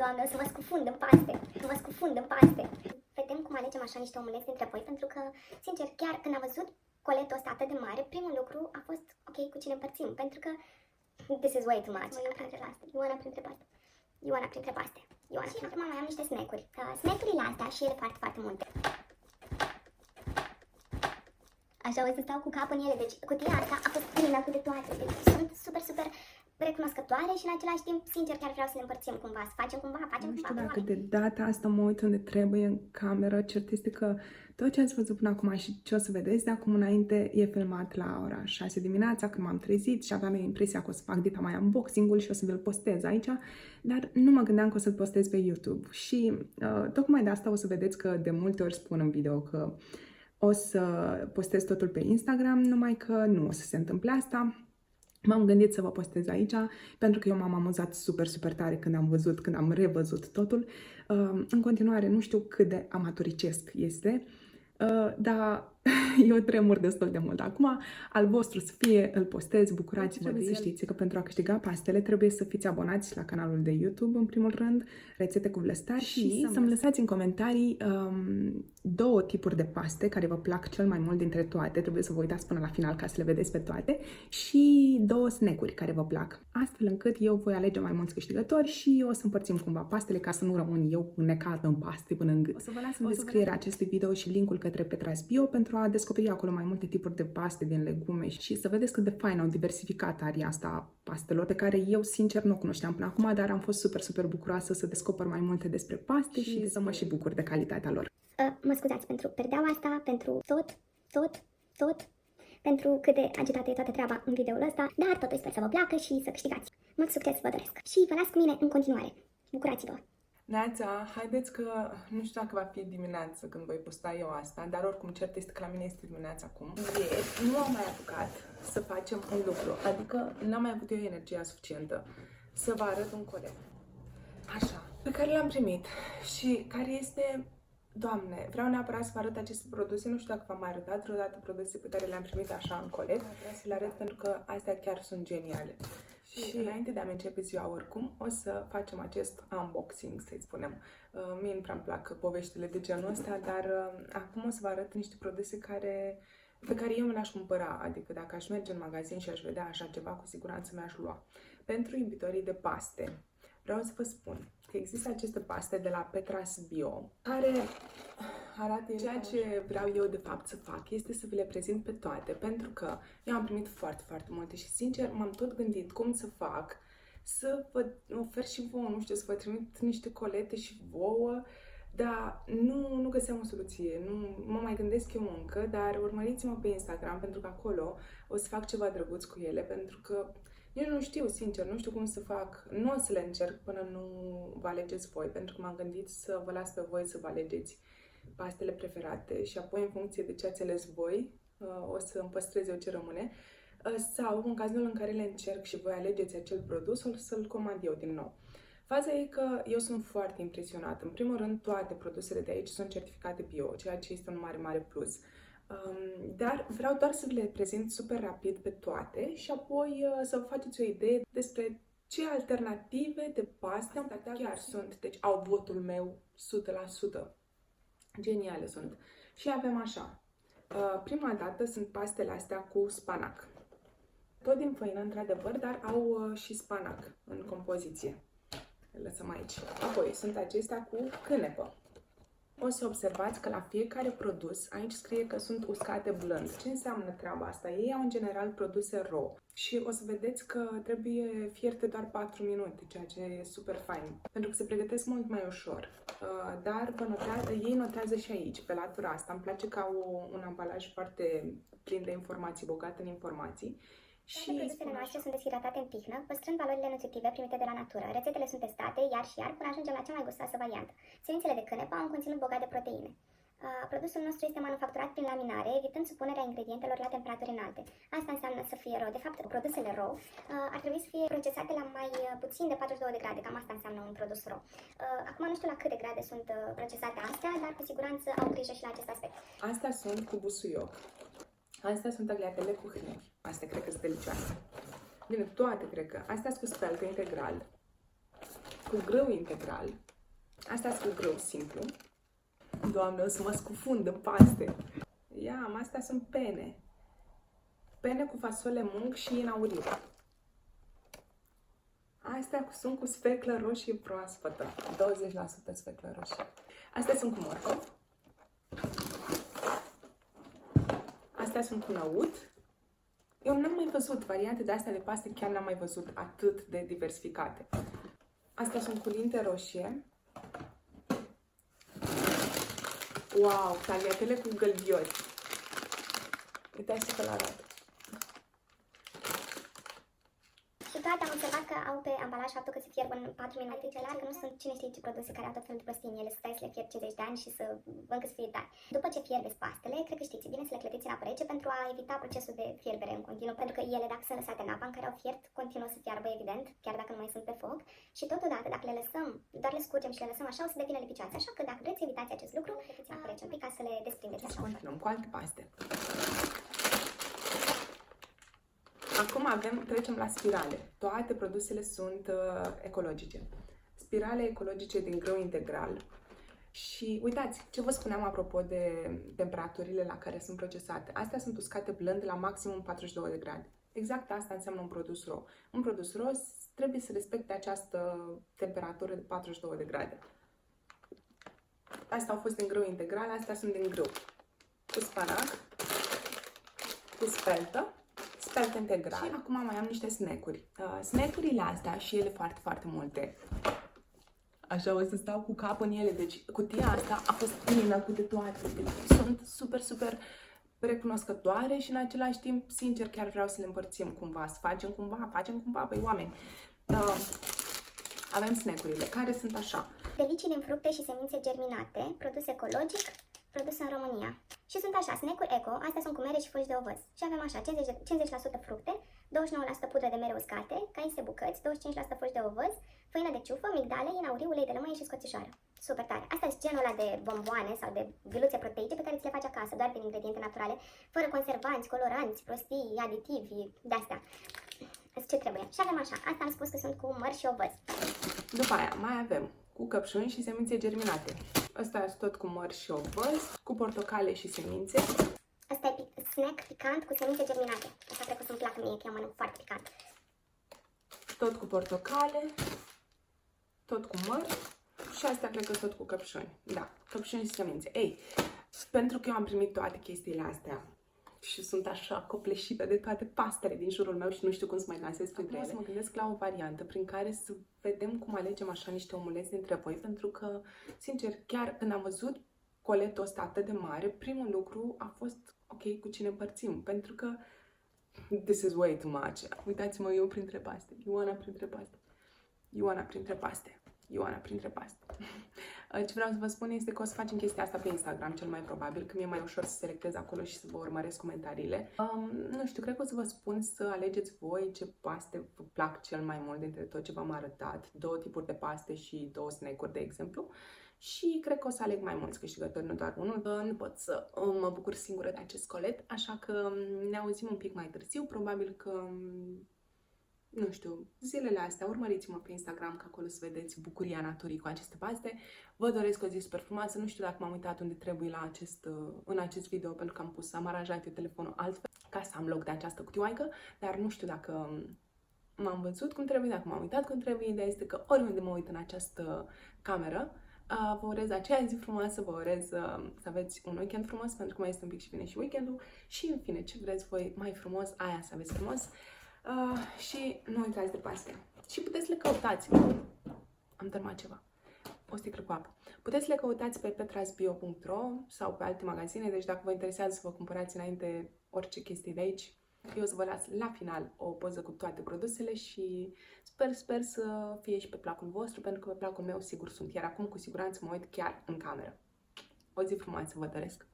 Doamne, o să mă scufund în paste, mă scufund în paste. Vedem cum alegem așa niște omuleți dintre voi, pentru că, sincer, chiar când am văzut coletul ăsta atât de mare, primul lucru a fost, ok, cu cine împărțim, pentru că this is way too much. Eu printre paste, Ioana printre paste, Ioana printre paste, Ioana. Și acum mai am niște snack-uri. Snack-urile astea și ele foarte, foarte multe. Așa o să stau cu capul în ele, deci cutia asta a fost plină cu de toate, deci sunt super, super recunoscătoare și în același timp, sincer, chiar vreau să le împărțim cumva, să facem cumva. Nu știu dacă de data asta mă uit unde trebuie în cameră, cert este că tot ce ați văzut până acum și ce o să vedeți de acum înainte e filmat la ora 6 dimineața când m-am trezit și aveam impresia că o să fac dita mai unboxing-ul și o să vi-l postez aici, dar nu mă gândeam că o să-l postez pe YouTube și tocmai de asta o să vedeți că de multe ori spun în video că o să postez totul pe Instagram, numai că nu o să se întâmple asta. M-am gândit să vă postez aici, pentru că eu m-am amuzat super, super tare când am revăzut totul. În continuare, nu știu cât de amatoricesc este, dar eu tremur destul de mult. Acum, al vostru să fie, îl postez, bucurați-vă de el. Să știți că pentru a câștiga pastele trebuie să fiți abonați la canalul de YouTube, în primul rând, Rețete cu Vlăstari, și să-mi lăsați în comentarii două tipuri de paste care vă plac cel mai mult dintre toate. Trebuie să vă uitați până la final ca să le vedeți pe toate. Și două snack-uri care vă plac. Astfel încât eu voi alege mai mulți câștigători și o să împărțim cumva pastele ca să nu rămân eu necată în paste până în gât. O să vă las în descrierea acestui video și linkul către Petras Bio pentru a descoperi acolo mai multe tipuri de paste din legume și să vedeți cât de fain au diversificat aria asta a pastelor, pe care eu, sincer, nu o cunoșteam până acum, dar am fost super, super bucuroasă să descoper mai multe despre paste și să mă și bucur de calitatea lor. Mă scuzați pentru perdeaua asta, pentru tot, pentru cât de agitată e toată treaba în videoul ăsta, dar totuși sper să vă placă și să câștigați. Mult succes vă doresc și vă las cu mine în continuare. Bucurați-vă! Neața, haideți că nu știu dacă va fi dimineață când voi posta eu asta, dar oricum cert este că la mine este dimineața acum. Ieri nu am mai apucat să facem un lucru, adică n-am mai avut eu energia suficientă să vă arăt un colet. Așa, pe care l-am primit și care este... Doamne, vreau neapărat să vă arăt aceste produse, nu știu dacă v-am mai arătat vreodată produse pe care le-am primit așa în colet. Vreau să le arăt pentru că astea chiar sunt geniale. Și înainte de a începe ziua oricum, o să facem acest unboxing, să-i spunem. Mie nu prea-mi plac poveștile de genul ăsta, dar acum o să vă arăt niște produse pe care eu mi le-aș cumpăra. Adică dacă aș merge în magazin și aș vedea așa ceva, cu siguranță mi-aș lua. Pentru iubitorii de paste, vreau să vă spun că există aceste paste de la Petras Bio, care arată ceea ce vreau eu de fapt să fac, este să vi le prezint pe toate, pentru că eu am primit foarte, foarte multe și sincer m-am tot gândit cum să fac, să vă ofer și vouă, nu știu, să vă trimit niște colete și vouă, dar nu găseam o soluție, nu mă mai gândesc eu încă, dar urmăriți-mă pe Instagram pentru că acolo o să fac ceva drăguț cu ele, pentru că eu nu știu, sincer, nu știu cum să fac. Nu o să le încerc până nu vă alegeți voi, pentru că m-am gândit să vă las pe voi să vă alegeți pastele preferate și apoi, în funcție de ce ați ales voi, o să îmi păstrez eu ce rămâne. Sau, în cazul în care le încerc și voi alegeți acel produs, o să-l comand eu din nou. Faza e că eu sunt foarte impresionată. În primul rând, toate produsele de aici sunt certificate bio, ceea ce este un mare, mare plus. Dar vreau doar să le prezint super rapid pe toate și apoi să vă faceți o idee despre ce alternative de paste chiar sunt. Deci au votul meu 100%. Geniale sunt. Și avem așa. Prima dată sunt pastele astea cu spanac. Tot din făină, într-adevăr, dar au și spanac în compoziție. Le lăsăm aici. Apoi sunt acestea cu cânepă. O să observați că la fiecare produs aici scrie că sunt uscate blând. Ce înseamnă treaba asta? Ei au în general produse raw și o să vedeți că trebuie fierte doar 4 minute, ceea ce e super fain, pentru că se pregătesc mult mai ușor. Dar ei notează și aici, pe latura asta. Îmi place că au un ambalaj foarte plin de informații, bogat în informații. Și produsele noastre sunt deshidratate în tihnă, păstrând valorile nutritive primite de la natură. Rețetele sunt testate iar și iar până ajungem la cea mai gustoasă variantă. Semințele de cânepă au un conținut bogat de proteine. Produsul nostru este manufacturat prin laminare, evitând supunerea ingredientelor la temperaturi înalte. Asta înseamnă să fie raw. De fapt, produsele raw ar trebui să fie procesate la mai puțin de 42 de grade. Cam asta înseamnă un produs raw. Acum nu știu la câte grade sunt procesate astea, dar cu siguranță au grijă și la acest aspect. Astea sunt cu busuioc. Astea sunt tagliatele cu hâini. Astea cred că sunt delicioase. Bine, toate cred că. Astea sunt cu speltă integral. cu grâu integral. Astea sunt cu grâu simplu. Doamne, o să mă scufund în paste. Ia, astea sunt pene. Pene cu fasole mung și în auriu. Astea sunt cu sfeclă roșie proaspătă. 20% sfeclă roșie. Astea sunt cu morcov. Astea sunt cu năut. Eu n-am mai văzut variante de astea de paste, chiar n-am mai văzut atât de diversificate. Astea sunt cu linte roșie. Wow, tagliatele cu gălbiori. Uitați ce le arată. Și toate am observat că au pe ambalaj faptul că se fierb în 4 minute. E clar că nu sunt cine știe ce produse care au tot felul de prostii în ele, să stai să le fierbi 50 de ani și să încă să fie tari. După ce fierbeți pastele, cred că știți, e bine să le clătiți în apă rece pentru a evita procesul de fierbere în continuu, pentru că ele, dacă sunt lăsate în apa în care au fiert, continuă să fiarbă, evident, chiar dacă nu mai sunt pe foc. Și totodată, dacă le lăsăm, doar le scurgem și le lăsăm așa, o să devină lipicioase. Așa că dacă vreți, evitați acest lucru, clătiți în apă rece un pic ca să le desprindeți așa. Continuăm cu alte paste. Acum trecem la spirale. Toate produsele sunt ecologice. Spirale ecologice din grâu integral. Și uitați, ce vă spuneam apropo de temperaturile la care sunt procesate. Astea sunt uscate blând la maximum 42 de grade. Exact asta înseamnă un produs raw. Un produs raw trebuie să respecte această temperatură de 42 de grade. Astea au fost din grâu integral, astea sunt din grâu. Cu spanac, cu speltă integral. Și acum mai am niște snack-uri. Snack-urile astea și ele foarte, foarte multe. Așa o să stau cu capul în ele. Deci cutia asta a fost plină cu de toate. Deci, sunt super, super recunoscătoare și în același timp, sincer, chiar vreau să le împărțim cumva, să facem cumva, păi oameni. Avem snack-urile care sunt așa. Delicii din fructe și semințe germinate, produs ecologic, produs în România. Și sunt așa, snack-uri eco, astea sunt cu mere și fulgi de ovăz. Și avem așa, 50% fructe, 29% pudră de mere uscate, caise bucăți, 25% fulgi de ovăz, făină de ciufă, migdale, inauriu, ulei de lămâie și scoțișoară. Super tare! Asta e genul ăla de bomboane sau de viluțe proteice pe care ți le faci acasă, doar din ingrediente naturale, fără conservanți, coloranți, prostii, aditivi, de-astea. Ce trebuie? Și avem așa, asta am spus că sunt cu măr și ovăz. După aia mai avem cu căpșuni și semințe germinate. Asta este tot cu măr și ovăz, cu portocale și semințe. Asta e snack picant cu semințe germinate. Asta cred că să-mi placă mie, că eu mănânc foarte picant. Tot cu portocale, tot cu măr și asta cred că tot cu căpșuni. Da, căpșuni și semințe. Ei, pentru că eu am primit toate chestiile astea și sunt așa copleșită de toate pastele din jurul meu și nu știu cum să mai lansez printre ele. Mă gândesc la o variantă prin care să vedem cum alegem așa niște omuleți dintre voi, pentru că, sincer, chiar când am văzut coletul ăsta atât de mare, primul lucru a fost, ok, cu cine împărțim, pentru că this is way too much. Uitați-mă, eu printre paste, Ioana printre paste, Ioana printre paste, Ioana printre paste. Ce vreau să vă spun este că o să facem chestia asta pe Instagram, cel mai probabil, că mi-e mai ușor să selectez acolo și să vă urmăresc comentariile. Nu știu, cred că o să vă spun să alegeți voi ce paste vă plac cel mai mult dintre tot ce v-am arătat. 2 tipuri de paste și 2 snack-uri, de exemplu. Și cred că o să aleg mai mulți câștigători, nu doar unul. Nu pot să mă bucur singură de acest colet, așa că ne auzim un pic mai târziu. Probabil că, nu știu, zilele astea, urmăriți-mă pe Instagram, că acolo să vedeți bucuria naturii cu aceste paste. Vă doresc o zi super frumoasă. Nu știu dacă m-am uitat unde trebuie în acest video, pentru că am aranjat eu telefonul altfel, ca să am loc de această cutioaică, dar nu știu dacă m-am văzut cum trebuie, dacă m-am uitat cum trebuie. Ideea este că oriunde mă uit în această cameră, vă urez aceea zi frumoasă, vă urez să aveți un weekend frumos, pentru că mai este un pic și vine și weekendul. Și în fine, ce vreți voi mai frumos, aia să aveți frumos. Și nu uitați de paste. Și puteți să le căutați. Am terminat ceva. O sticlă cu apă. Puteți să le căutați pe petrasbio.ro sau pe alte magazine, deci dacă vă interesează să vă cumpărați înainte orice chestii de aici, eu o să vă las la final o poză cu toate produsele și sper să fie și pe placul vostru, pentru că pe placul meu sigur sunt, iar acum cu siguranță mă uit chiar în cameră. O zi frumoasă vă doresc!